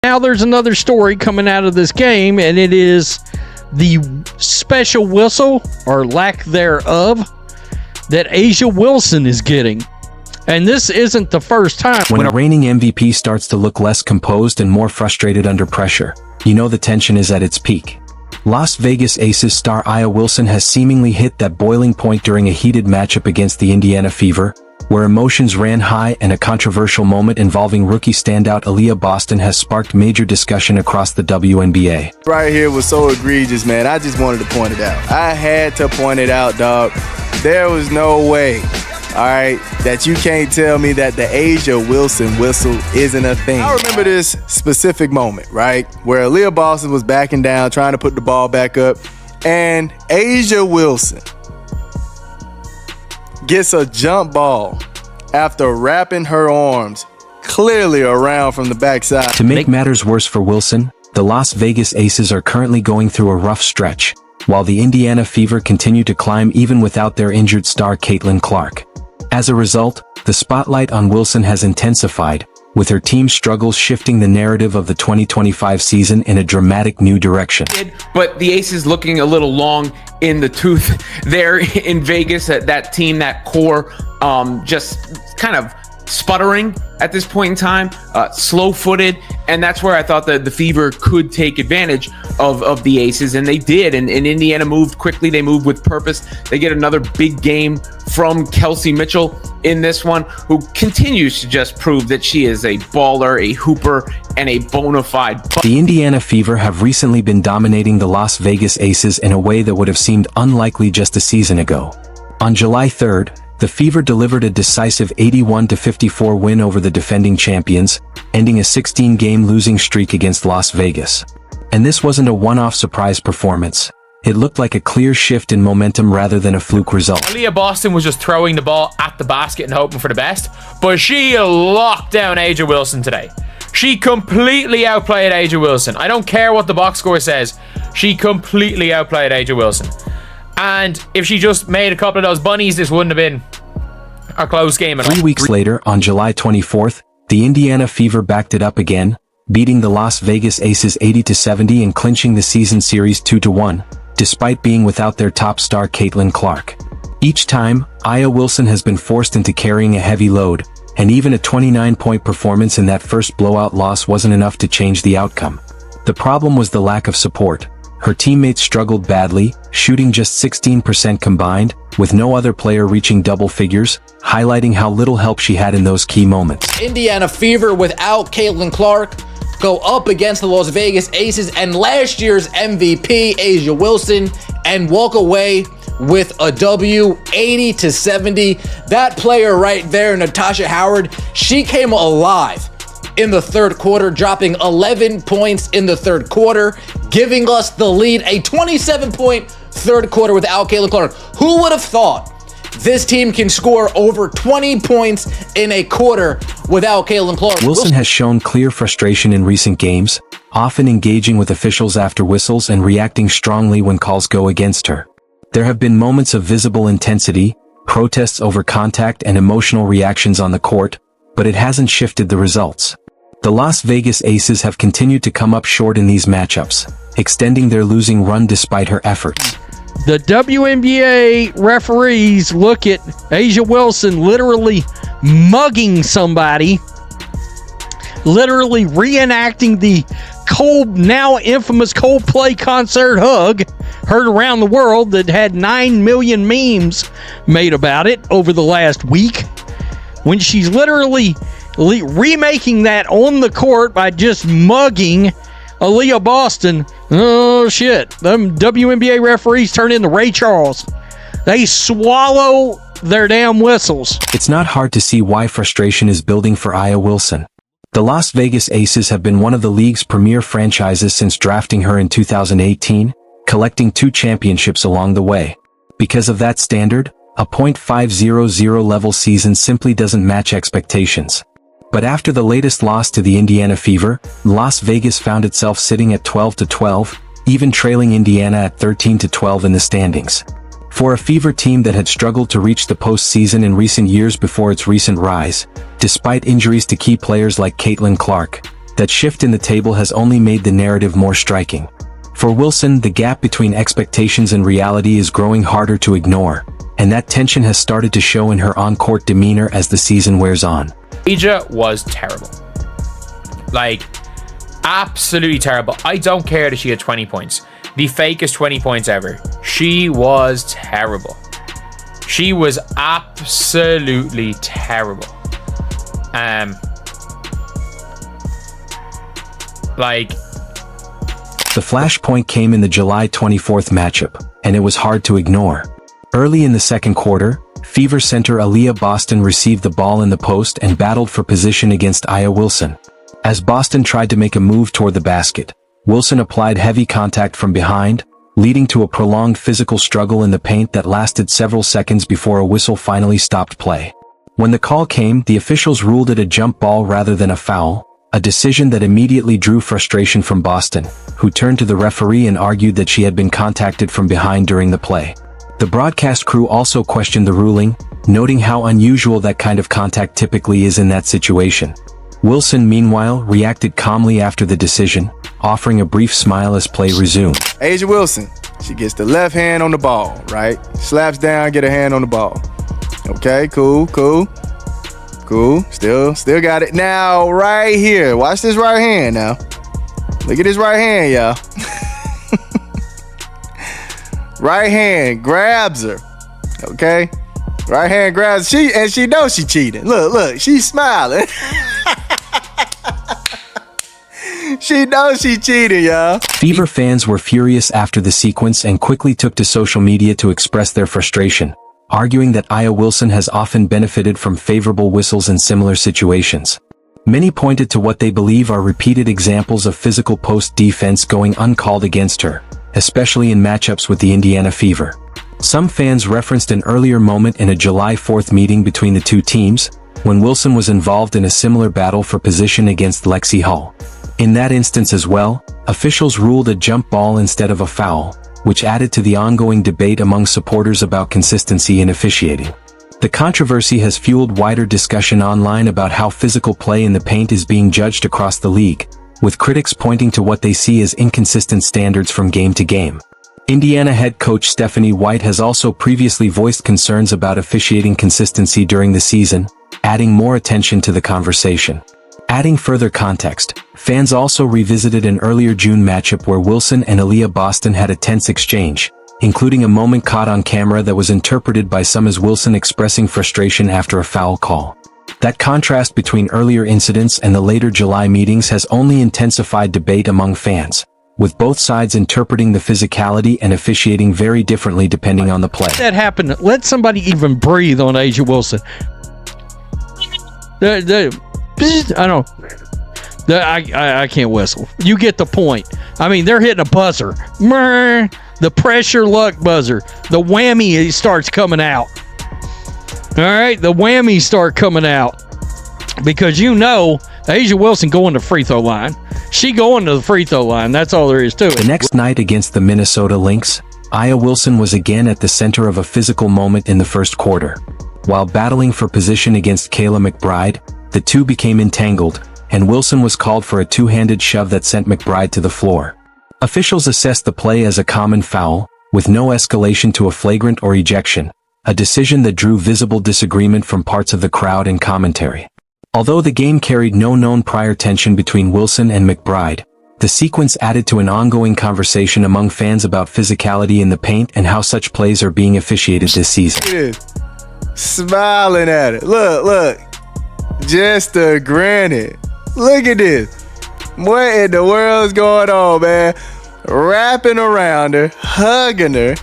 Now there's another story coming out of this game, and it is the special whistle, or lack thereof, that A'ja Wilson is getting. And this isn't the first time. When a reigning MVP starts to look less composed and more frustrated under pressure, you know the tension is at its peak. Las Vegas Aces star A'ja Wilson has seemingly hit that boiling point during a heated matchup against the Indiana Fever, where emotions ran high and a controversial moment involving rookie standout Aaliyah Boston has sparked major discussion across the WNBA. Right here was so egregious, man. I just wanted to point it out. I had to point it out, dog. There was no way, all right, that you can't tell me that the A'ja Wilson whistle isn't a thing. I remember this specific moment, right, where Aaliyah Boston was backing down, trying to put the ball back up, and A'ja Wilson gets a jump ball after wrapping her arms clearly around from the backside. To make matters worse for Wilson, the Las Vegas Aces are currently going through a rough stretch, while the Indiana Fever continue to climb even without their injured star Caitlin Clark. As a result, the spotlight on Wilson has intensified, with her team's struggles shifting the narrative of the 2025 season in a dramatic new direction. But the Aces looking a little long in the tooth there in Vegas. That team, that core, just kind of sputtering at this point in time, slow-footed, and that's where I thought that the Fever could take advantage of the Aces, and they did, and Indiana moved quickly. They moved with purpose. They get another big game from Kelsey Mitchell in this one, who continues to just prove that she is a baller, a hooper, and a bona fide. The Indiana Fever have recently been dominating the Las Vegas Aces in a way that would have seemed unlikely just a season ago. On July 3rd, the Fever delivered a decisive 81-54 win over the defending champions, ending a 16-game losing streak against Las Vegas. And this wasn't a one-off surprise performance. It looked like a clear shift in momentum rather than a fluke result. Aaliyah Boston was just throwing the ball at the basket and hoping for the best, but she locked down A'ja Wilson today. She completely outplayed A'ja Wilson. I don't care what the box score says. She completely outplayed A'ja Wilson. And if she just made a couple of those bunnies, this wouldn't have been a close game at all. 3 weeks later, on July 24th, the Indiana Fever backed it up again, beating the Las Vegas Aces 80-70 and clinching the season series 2-1, despite being without their top star Caitlin Clark. Each time, A'ja Wilson has been forced into carrying a heavy load, and even a 29-point performance in that first blowout loss wasn't enough to change the outcome. The problem was the lack of support. Her teammates struggled badly, shooting just 16% combined, with no other player reaching double figures, highlighting how little help she had in those key moments. Indiana Fever without Caitlin Clark go up against the Las Vegas Aces and last year's MVP, A'ja Wilson, and walk away with a W, 80-70. That player right there, Natasha Howard, she came alive in the third quarter, dropping 11 points in the third quarter, giving us the lead, a 27-point third quarter without Caitlin Clark. Who would have thought this team can score over 20 points in a quarter without Caitlin Clark? Wilson has shown clear frustration in recent games, often engaging with officials after whistles and reacting strongly when calls go against her. There have been moments of visible intensity, protests over contact and emotional reactions on the court, but it hasn't shifted the results. The Las Vegas Aces have continued to come up short in these matchups, extending their losing run despite her efforts. The WNBA referees look at A'ja Wilson literally mugging somebody, literally reenacting the now infamous Coldplay concert hug heard around the world that had 9 million memes made about it over the last week, when she's literally remaking that on the court by just mugging Aaliyah Boston. Oh shit, them WNBA referees turn into Ray Charles. They swallow their damn whistles. It's not hard to see why frustration is building for A'ja Wilson. The Las Vegas Aces have been one of the league's premier franchises since drafting her in 2018, collecting 2 championships along the way. Because of that standard, a .500 level season simply doesn't match expectations. But after the latest loss to the Indiana Fever, Las Vegas found itself sitting at 12-12, even trailing Indiana at 13-12 in the standings. For a Fever team that had struggled to reach the postseason in recent years before its recent rise, despite injuries to key players like Caitlin Clark, that shift in the table has only made the narrative more striking. For Wilson, the gap between expectations and reality is growing harder to ignore, and that tension has started to show in her on-court demeanor as the season wears on. Asia was terrible. Like, absolutely terrible. I don't care that she had 20 points. The fakest 20 points ever. She was terrible. She was absolutely terrible. The flashpoint came in the July 24th matchup, and it was hard to ignore. Early in the second quarter, Fever center Aaliyah Boston received the ball in the post and battled for position against Aya Wilson. As Boston tried to make a move toward the basket, Wilson applied heavy contact from behind, leading to a prolonged physical struggle in the paint that lasted several seconds before a whistle finally stopped play. When the call came, the officials ruled it a jump ball rather than a foul, a decision that immediately drew frustration from Boston, who turned to the referee and argued that she had been contacted from behind during the play. The broadcast crew also questioned the ruling, noting how unusual that kind of contact typically is in that situation. Wilson, meanwhile, reacted calmly after the decision, offering a brief smile as play resumed. A'ja Wilson, she gets the left hand on the ball, right? Slaps down, get her hand on the ball. Okay, cool. Still got it. Now, right here, watch this right hand now. Look at this right hand, y'all. Right hand grabs her, okay? Right hand grabs she knows she cheating. Look, she's smiling. She knows she cheated, y'all. Fever fans were furious after the sequence and quickly took to social media to express their frustration, arguing that Aya Wilson has often benefited from favorable whistles in similar situations. Many pointed to what they believe are repeated examples of physical post defense going uncalled against her, especially in matchups with the Indiana Fever. Some fans referenced an earlier moment in a July 4th meeting between the two teams, when Wilson was involved in a similar battle for position against Lexi Hull. In that instance as well, officials ruled a jump ball instead of a foul, which added to the ongoing debate among supporters about consistency in officiating. The controversy has fueled wider discussion online about how physical play in the paint is being judged across the league, with critics pointing to what they see as inconsistent standards from game to game. Indiana head coach Stephanie White has also previously voiced concerns about officiating consistency during the season, adding more attention to the conversation. Adding further context, fans also revisited an earlier June matchup where Wilson and Aaliyah Boston had a tense exchange, including a moment caught on camera that was interpreted by some as Wilson expressing frustration after a foul call. That contrast between earlier incidents and the later July meetings has only intensified debate among fans, with both sides interpreting the physicality and officiating very differently depending on the play. That happened. Let somebody even breathe on A'ja Wilson. I can't whistle. You get the point. I mean, they're hitting a buzzer. The pressure luck buzzer. The whammy starts coming out. All right, the whammies start coming out because A'ja Wilson going to free throw line. She going to the free throw line. That's all there is to it. The next night against the Minnesota Lynx, Aya Wilson was again at the center of a physical moment in the first quarter. While battling for position against Kayla McBride, the two became entangled, and Wilson was called for a two-handed shove that sent McBride to the floor. Officials assessed the play as a common foul, with no escalation to a flagrant or ejection, a decision that drew visible disagreement from parts of the crowd and commentary. Although the game carried no known prior tension between Wilson and McBride, the sequence added to an ongoing conversation among fans about physicality in the paint and how such plays are being officiated this season. Smiling at it. Look. Just a granted. Look at this. What in the world's going on, man? Wrapping around her, hugging her.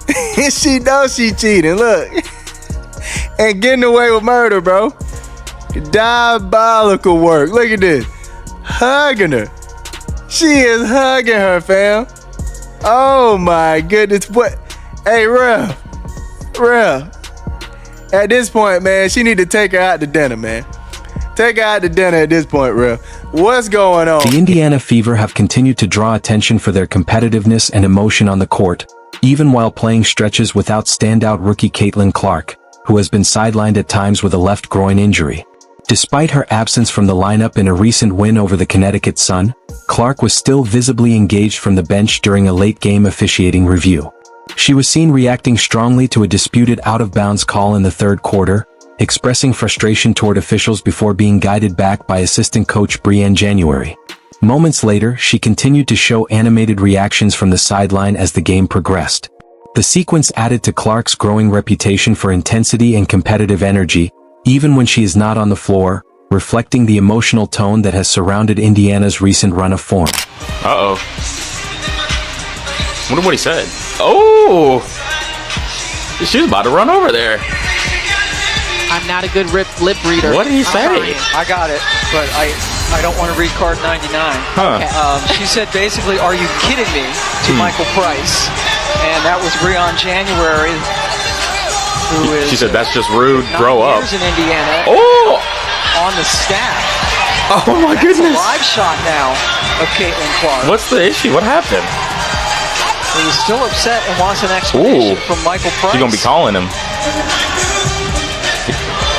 She knows she cheating, look. And getting away with murder, bro. Diabolical work. Look at this. Hugging her. She is hugging her, fam. Oh my goodness. What? Hey, Ref. At this point, man, she need to take her out to dinner, man. Take her out to dinner at this point, Ref. What's going on? The Indiana Fever have continued to draw attention for their competitiveness and emotion on the court, even while playing stretches without standout rookie Caitlin Clark, who has been sidelined at times with a left groin injury. Despite her absence from the lineup in a recent win over the Connecticut Sun, Clark was still visibly engaged from the bench during a late-game officiating review. She was seen reacting strongly to a disputed out-of-bounds call in the third quarter, expressing frustration toward officials before being guided back by assistant coach Brienne January. Moments later, she continued to show animated reactions from the sideline as the game progressed. The sequence added to Clark's growing reputation for intensity and competitive energy, even when she is not on the floor, reflecting the emotional tone that has surrounded Indiana's recent run of form. Uh-oh. Wonder what he said. Oh! She was about to run over there. I'm not a good lip reader. What did he say? I got it, but I don't want to read card 99. Huh. She said basically, "Are you kidding me?" to Michael Price, and that was Brienne January, who is. She said, "That's just rude. 9 Grow up." years in Indiana. Oh! On the staff. Oh my That's goodness! a live shot now of Caitlin Clark. What's the issue? What happened? He's still upset and wants an explanation from Michael Price. She's gonna be calling him.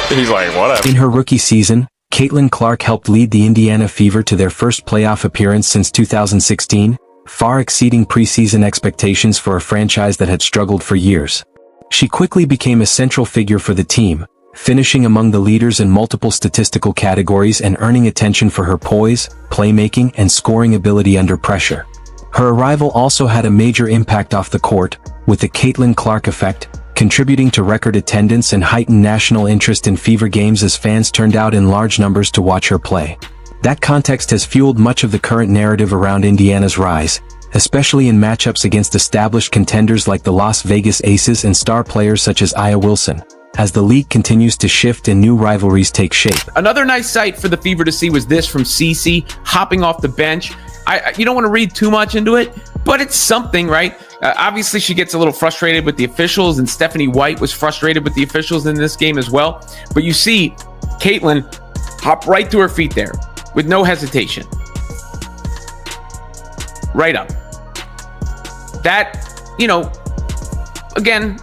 He's like, whatever. In her rookie season, Caitlin Clark helped lead the Indiana Fever to their first playoff appearance since 2016, far exceeding preseason expectations for a franchise that had struggled for years. She quickly became a central figure for the team, finishing among the leaders in multiple statistical categories and earning attention for her poise, playmaking, and scoring ability under pressure. Her arrival also had a major impact off the court, with the Caitlin Clark effect, contributing to record attendance and heightened national interest in Fever games as fans turned out in large numbers to watch her play. That context has fueled much of the current narrative around Indiana's rise, especially in matchups against established contenders like the Las Vegas Aces and star players such as Aya Wilson, as the league continues to shift and new rivalries take shape. Another nice sight for the Fever to see was this from Cece hopping off the bench. You don't want to read too much into it, but it's something, right? Obviously, she gets a little frustrated with the officials, and Stephanie White was frustrated with the officials in this game as well. But you see Caitlin hop right to her feet there with no hesitation. Right up. That, again,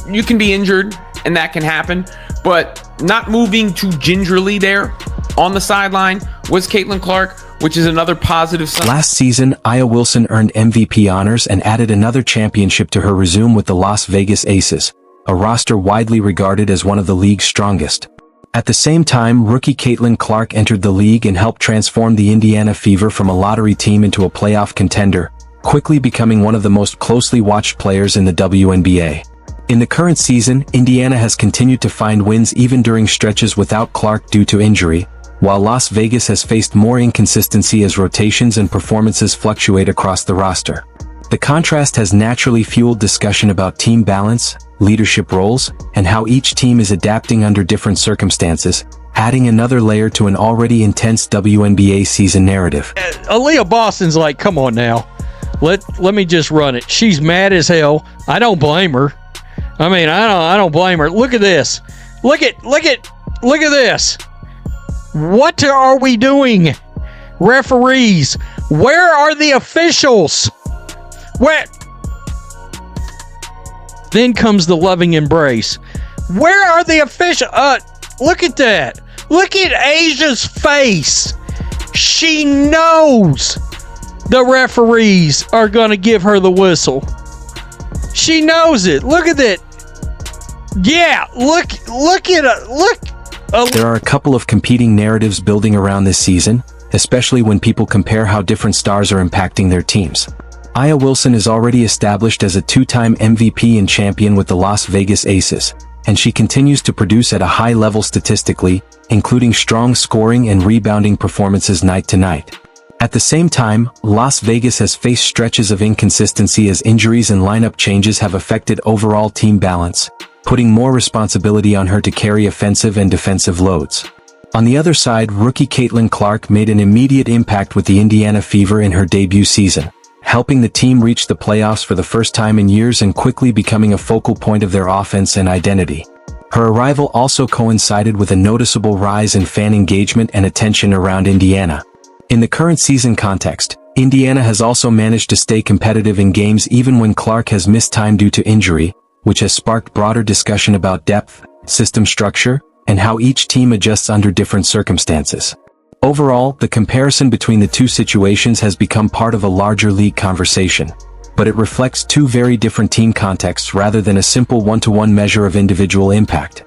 you can be injured and that can happen, but not moving too gingerly there on the sideline was Caitlin Clark, which is another positive sign. Last season, Aya Wilson earned MVP honors and added another championship to her resume with the Las Vegas Aces, a roster widely regarded as one of the league's strongest. At the same time, rookie Caitlin Clark entered the league and helped transform the Indiana Fever from a lottery team into a playoff contender, quickly becoming one of the most closely watched players in the WNBA. In the current season, Indiana has continued to find wins even during stretches without Clark due to injury, while Las Vegas has faced more inconsistency as rotations and performances fluctuate across the roster. The contrast has naturally fueled discussion about team balance, leadership roles, and how each team is adapting under different circumstances, adding another layer to an already intense WNBA season narrative. Aaliyah Boston's like, come on now. Let me just run it. She's mad as hell. I don't blame her. I don't blame her. Look at this. Look at this. What are we doing? Referees, where are the officials? Where? Then comes the loving embrace. Where are the officials? Look at that. Look at Asia's face. She knows the referees are going to give her the whistle. She knows it. Look at that. Yeah, look at it. Look. There are a couple of competing narratives building around this season, especially when people compare how different stars are impacting their teams. Aya Wilson is already established as a two-time MVP and champion with the Las Vegas Aces, and she continues to produce at a high level statistically, including strong scoring and rebounding performances night to night. At the same time, Las Vegas has faced stretches of inconsistency as injuries and lineup changes have affected overall team balance, putting more responsibility on her to carry offensive and defensive loads. On the other side, rookie Caitlin Clark made an immediate impact with the Indiana Fever in her debut season, helping the team reach the playoffs for the first time in years and quickly becoming a focal point of their offense and identity. Her arrival also coincided with a noticeable rise in fan engagement and attention around Indiana. In the current season context, Indiana has also managed to stay competitive in games even when Clark has missed time due to injury, which has sparked broader discussion about depth, system structure, and how each team adjusts under different circumstances. Overall, the comparison between the two situations has become part of a larger league conversation, but it reflects two very different team contexts rather than a simple one-to-one measure of individual impact.